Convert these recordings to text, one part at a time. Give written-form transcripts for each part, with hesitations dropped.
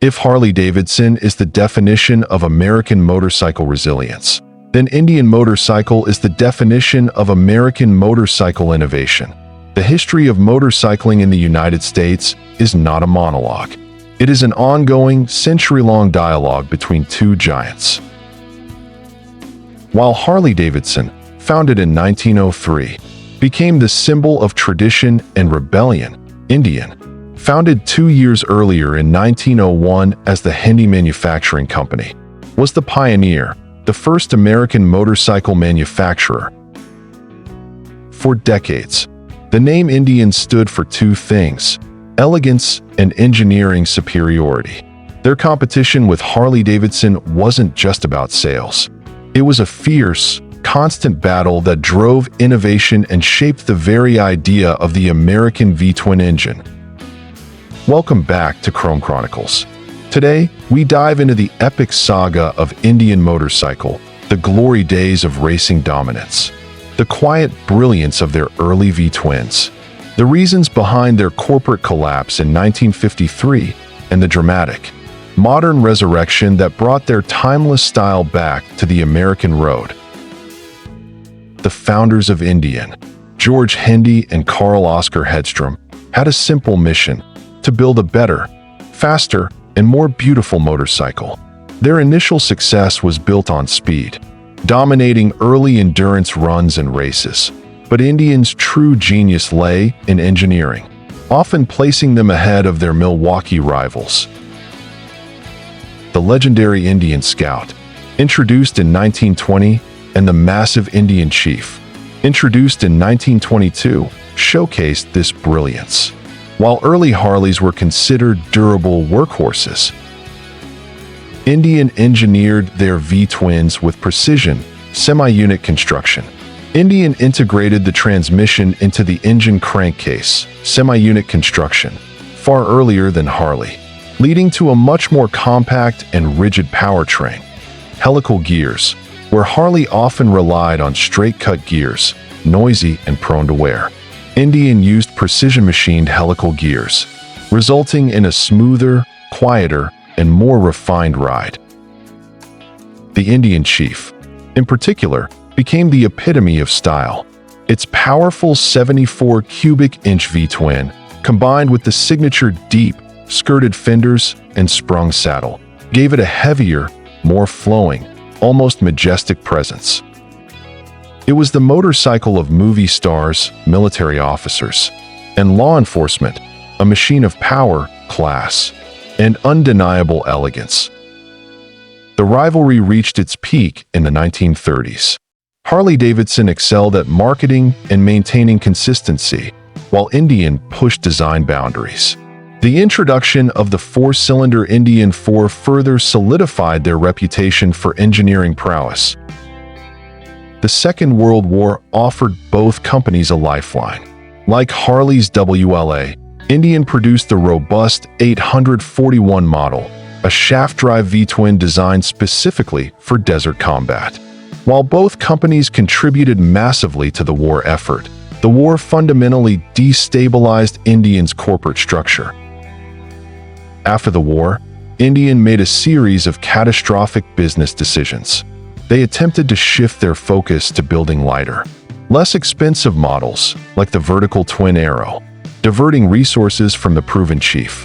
If Harley-Davidson is the definition of American motorcycle resilience, then Indian Motorcycle is the definition of American motorcycle innovation. The history of motorcycling in the United States is not a monologue. It is an ongoing, century-long dialogue between two giants. While Harley-Davidson, founded in 1903, became the symbol of tradition and rebellion, Indian, founded 2 years earlier in 1901 as the Hindi Manufacturing Company, was the pioneer, the first American motorcycle manufacturer. For decades, the name Indian stood for two things: elegance and engineering superiority. Their competition with Harley-Davidson wasn't just about sales. It was a fierce, constant battle that drove innovation and shaped the very idea of the American V-Twin engine. Welcome back to Chronicles. Today, we dive into the epic saga of Indian Motorcycle, the glory days of racing dominance, the quiet brilliance of their early V-Twins, the reasons behind their corporate collapse in 1953, and the dramatic, modern resurrection that brought their timeless style back to the American road. The founders of Indian, George Hendy and Carl Oscar Hedstrom, had a simple mission: to build a better, faster, and more beautiful motorcycle. Their initial success was built on speed, dominating early endurance runs and races. But Indian's true genius lay in engineering, often placing them ahead of their Milwaukee rivals. The legendary Indian Scout, introduced in 1920, and the massive Indian Chief, introduced in 1922, showcased this brilliance. While early Harleys were considered durable workhorses, Indian engineered their V-Twins with precision, semi-unit construction. Indian integrated the transmission into the engine crankcase, semi-unit construction, far earlier than Harley, leading to a much more compact and rigid powertrain. Helical gears, where Harley often relied on straight-cut gears, noisy and prone to wear. Indian used precision-machined helical gears, resulting in a smoother, quieter, and more refined ride. The Indian Chief, in particular, became the epitome of style. Its powerful 74 cubic inch V-twin, combined with the signature deep, skirted fenders and sprung saddle, gave it a heavier, more flowing, almost majestic presence. It was the motorcycle of movie stars, military officers, and law enforcement, a machine of power, class, and undeniable elegance. The rivalry reached its peak in the 1930s. Harley-Davidson excelled at marketing and maintaining consistency, while Indian pushed design boundaries. The introduction of the four-cylinder Indian 4 further solidified their reputation for engineering prowess. The Second World War offered both companies a lifeline. Like Harley's WLA, Indian produced the robust 841 model, a shaft-drive V-twin designed specifically for desert combat. While both companies contributed massively to the war effort, the war fundamentally destabilized Indian's corporate structure. After the war, Indian made a series of catastrophic business decisions. They attempted to shift their focus to building lighter, less expensive models like the vertical twin aero, diverting resources from the proven Chief.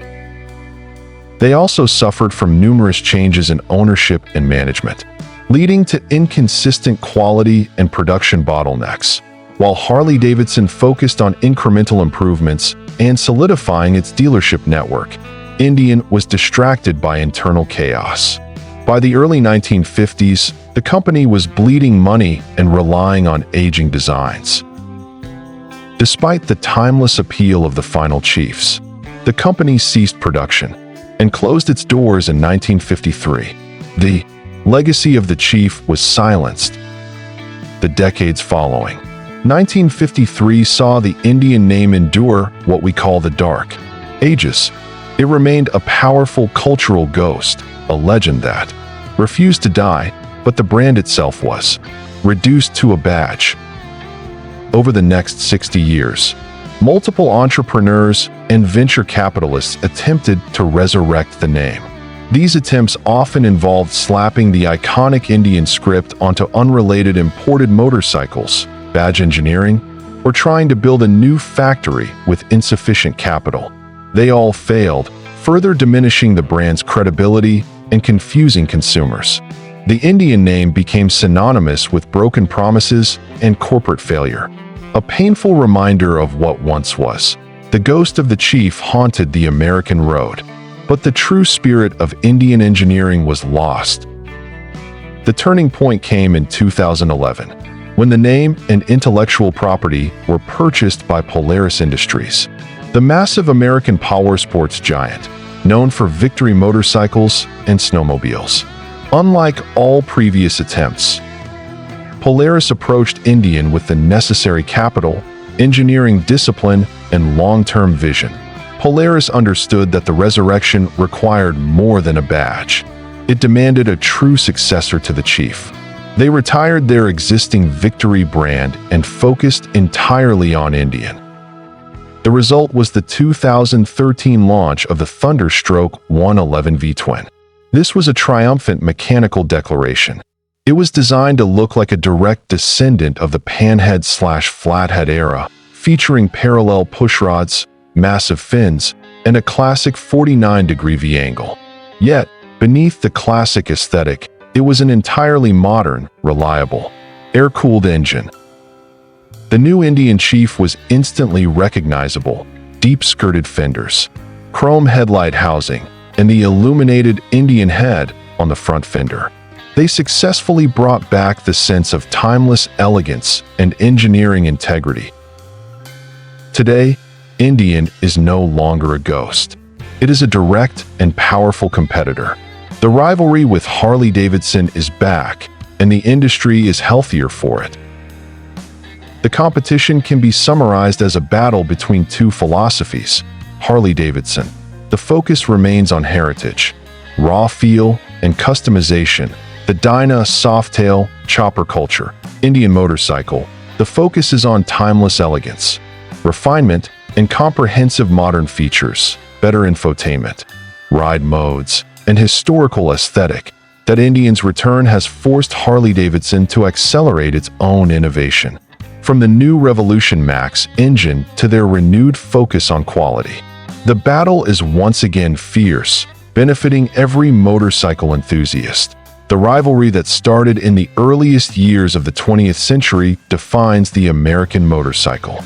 They also suffered from numerous changes in ownership and management, leading to inconsistent quality and production bottlenecks. While Harley-Davidson focused on incremental improvements and solidifying its dealership network, Indian was distracted by internal chaos. By the early 1950s, the company was bleeding money and relying on aging designs. Despite the timeless appeal of the final Chiefs, the company ceased production and closed its doors in 1953. The legacy of the Chief was silenced. The decades following, 1953 saw the Indian name endure what we call the Dark Ages. It remained a powerful cultural ghost, a legend that refused to die, but the brand itself was reduced to a badge. Over the next 60 years, multiple entrepreneurs and venture capitalists attempted to resurrect the name. These attempts often involved slapping the iconic Indian script onto unrelated imported motorcycles, badge engineering, or trying to build a new factory with insufficient capital. They all failed, further diminishing the brand's credibility and confusing consumers. The Indian name became synonymous with broken promises and corporate failure. A painful reminder of what once was. The ghost of the chief haunted the American road, but the true spirit of Indian engineering was lost. The turning point came in 2011, when the name and intellectual property were purchased by Polaris Industries, the massive American powersports giant, known for victory motorcycles and snowmobiles. Unlike all previous attempts, Polaris approached Indian with the necessary capital, engineering discipline, and long-term vision. Polaris understood that the resurrection required more than a badge. It demanded a true successor to the chief. They retired their existing Victory brand and focused entirely on Indian. The result was the 2013 launch of the Thunderstroke 111V-Twin. This was a triumphant mechanical declaration. It was designed to look like a direct descendant of the panhead/flathead era, featuring parallel pushrods, massive fins, and a classic 49-degree V-angle. Yet, beneath the classic aesthetic, it was an entirely modern, reliable, air-cooled engine. The new Indian Chief was instantly recognizable: deep-skirted fenders, chrome headlight housing, and the illuminated Indian head on the front fender. They successfully brought back the sense of timeless elegance and engineering integrity. Today, Indian is no longer a ghost. It is a direct and powerful competitor. The rivalry with Harley-Davidson is back, and the industry is healthier for it. The competition can be summarized as a battle between two philosophies. Harley-Davidson: the focus remains on heritage, raw feel, and customization. The Dyna Softail chopper culture. Indian Motorcycle: the focus is on timeless elegance, refinement, and comprehensive modern features, better infotainment, ride modes, and historical aesthetic. That Indian's return has forced Harley-Davidson to accelerate its own innovation, from the new Revolution Max engine to their renewed focus on quality. The battle is once again fierce, benefiting every motorcycle enthusiast. The rivalry that started in the earliest years of the 20th century defines the American motorcycle.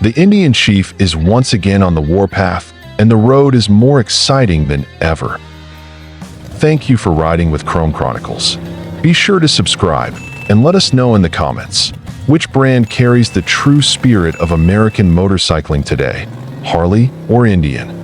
The Indian Chief is once again on the warpath, and the road is more exciting than ever. Thank you for riding with Chrome Chronicles. Be sure to subscribe and let us know in the comments which brand carries the true spirit of American motorcycling today, Harley or Indian.